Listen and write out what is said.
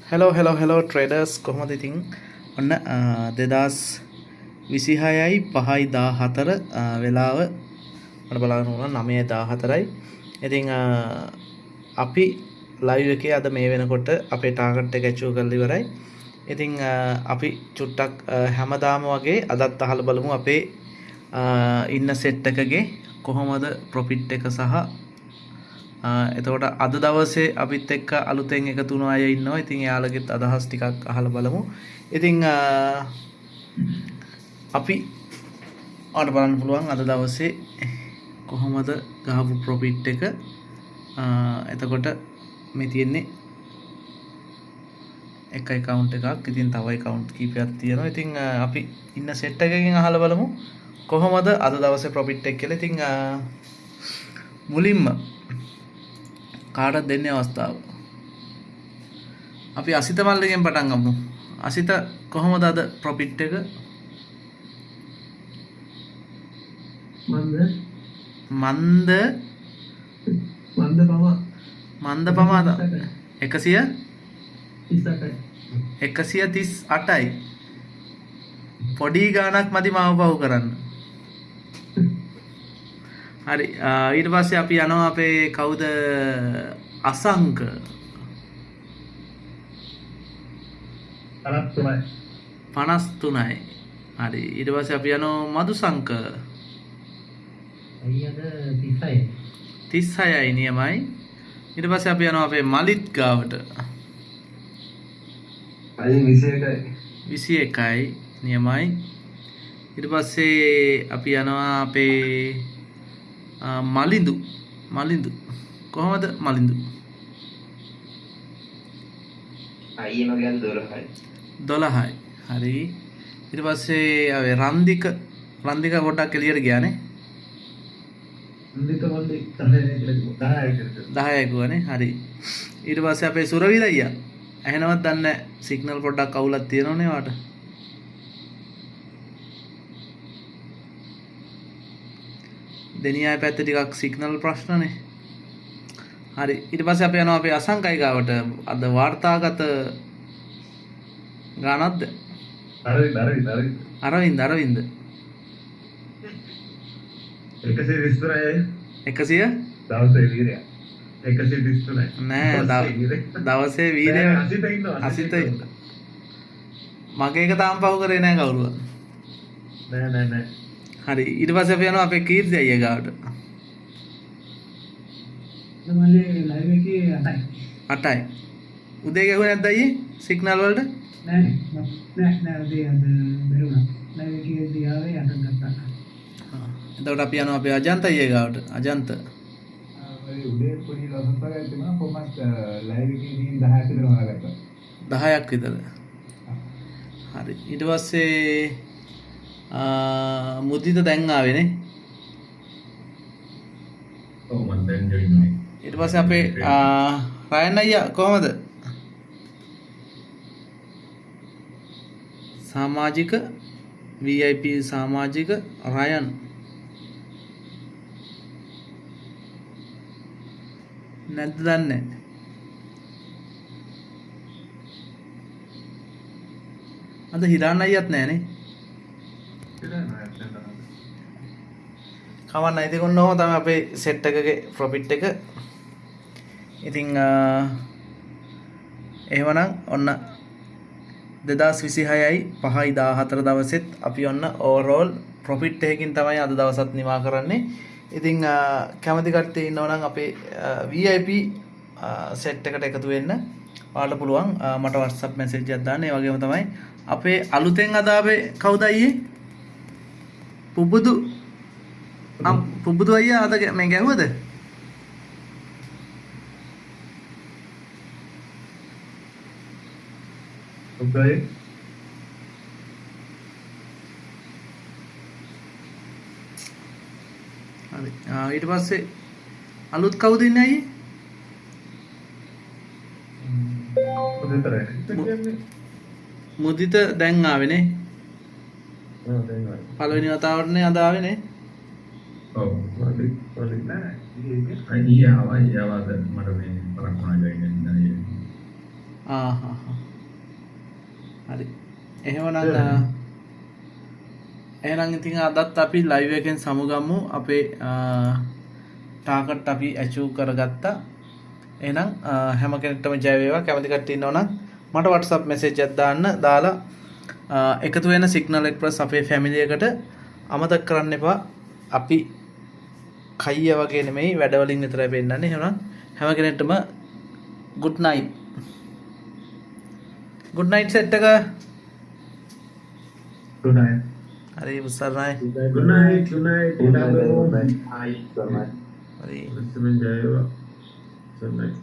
Hello traders කොහොමද ඉතින් ඔන්න 2026යි 5යි 14 වෙලාව මට බලන්න ඕන 9:14යි. ඉතින් අපි ලයිව් එකේ අද මේ වෙනකොට අපේ ටාගට් එක ඇචීව් කරලා ඉවරයි. ඉතින් අපි චුට්ටක් හැමදාම වගේ අදත් අහලා බලමු අපේ ඉන්න සෙට් එකගේ කොහොමද ප්‍රොෆිට් එක සහ එතකොට අද දවසේ අපිත් එක්ක අලුතෙන් එකතු වුණ අය ඉන්නවා. ඉතින් එයාලගෙත් අදහස් ටිකක් අහලා බලමු. ඉතින් අපි ඔයාලට බලන්න පුළුවන් අද දවසේ කොහොමද ගහපු ප්‍රොෆිට් එක. එතකොට මේ තියෙන්නේ එක account එකක්. ඉතින් තව account කීපයක් තියෙනවා. ඉතින් අපි ඉන්න සෙට් එකකින් අහලා බලමු කොහොමද අද දවසේ ප්‍රොෆිට් එක කියලා. ඉතින් මුලින්ම කාටද දෙන්නේ අවස්ථාව. අපි අසිත මල්ලගෙන් පටන් ගමු. අසිත කොහොමද අද ප්‍රොෆිට් එක? මන්ද පමාද 138යි. පොඩි ගාණක් මදි මාව පහු කරන්න. හරි, ඊට පස්සේ අපි යනවා අපේ කවුද අසංක 53යි. හරි, ඊට පස්සේ අපි යනවා මදුසංක 36යි නියමයි. ඊට පස්සේ අපි යනවා අපේ මලිත් ගාවට 21යි නියමයි. ඊට පස්සේ අපි යනවා අපේ මලින්දු කොහොමද මලින්දු? අයියම ගියන් 12යි. හරි, ඊට පස්සේ අපි රන්දික පොඩ්ඩක් එළියට ගියානේ. 10යි ගුවනේ. හරි, ඊට පස්සේ අපේ සුරවිල අයියා ඇහෙනවද දන්නේ නැහැ. සිග්නල් පොඩ්ඩක් අවුලක් තියෙනවනේ වාට. දෙනියාය පැත්තේ ටිකක් සිග්නල් ප්‍රශ්නනේ. හරි, ඊට පස්සේ අපි යනවා අපේ අසංකයි ගාවට. අද වාර්තාගත ගානක්ද? අරවින්ද 100 දවසේ වීරය 133 නෑ දවසේ වීරය අසිත මගේ එක තාම පහු කරේ නෑ කවුරුවත්. නෑ හරි, ඊට පස්සේ අපි යනවා අපේ කීර්ති අයියා ගාවට. මල්ලේ ලයිව් එකේ 8යි. උදේ ගැහුවේ නැද්ද අයියේ සිග්නල් වලට? නෑ උදේ අද බැරුණා. ලයිව් එකේ දිහාවේ අත ගත්තා. එතකොට අපි යනවා අපේ අජන්ත අයියා ගාවට. අජන්ත උදේ පොඩි ලස්සනක් තිබුණා. කොහොමද ලයිව් එකේ දින් 10ක් විතර හොයාගත්තා. 10ක් විතර. හරි, ඊට පස්සේ මුදිත දැන් ආවේනේ. ඔව් මම දැන් ජොයින් වුණේ. ඊට පස්සේ අපේ රයන් අයියා කොහමද? සමාජික VIP සමාජික රයන් නැද්ද දන්නේ. අද හිරාන් අයියත් නැහනේ. කවන්න ඉතින් ඔන්නෝම තමයි අපේ සෙට් එකගේ ප්‍රොෆිට් එක. ඉතින් එහෙමනම් ඔන්න 2026යි 5යි 14 දවසෙත් අපි ඔන්න ඕවර්ऑල් ප්‍රොෆිට් එකකින් තමයි අද දවසත් නිමා කරන්නේ. ඉතින් කැමති කට්ටිය ඉන්නවා නම් අපේ VIP සෙට් එකට එකතු වෙන්න ඔයාලට පුළුවන් මට WhatsApp message එකක් දාන්න. ඒ වගේම තමයි අපේ අලුතෙන් අද ආවේ කවුද අයියේ? පුබුදු අයියා අද මේ ගැහුවද? ඔබයි හරි, ඊට පස්සේ අලුත් කවුද ඉන්නේ අයියේ? මුදිත දැන් ආවේනේ. පළවෙනි වතාවටනේ අද ආවේනේ. ඔව් වලි නෑ. අයියා මට මේ පරක්කම ගයින් ආ හරි. එහෙමනම් එහෙනම් ඉතින් අදත් අපි ලයිව් එකෙන් සමුගමු. අපේ ටාගට් අපි ඇචීව් කරගත්තා. එහෙනම් හැම කෙනෙක්ටම ජය වේවා. කැමති කට්ටිය ඉන්නවනම් මට WhatsApp message එකක් දාලා එකතු වෙන සිග්නල් එක්ස්ප්‍රස් අපේ ෆැමිලි එකට අමතක කරන්න එපා. අපි කයිය වගේ නෙමෙයි වැඩවලින් විතරයි පෙන්නන්නේ. එහෙනම් හැම කෙනෙක්ටම good night. good night set එක. good night. හරි උස්සරණයි. good night. good night. හරි. Good night.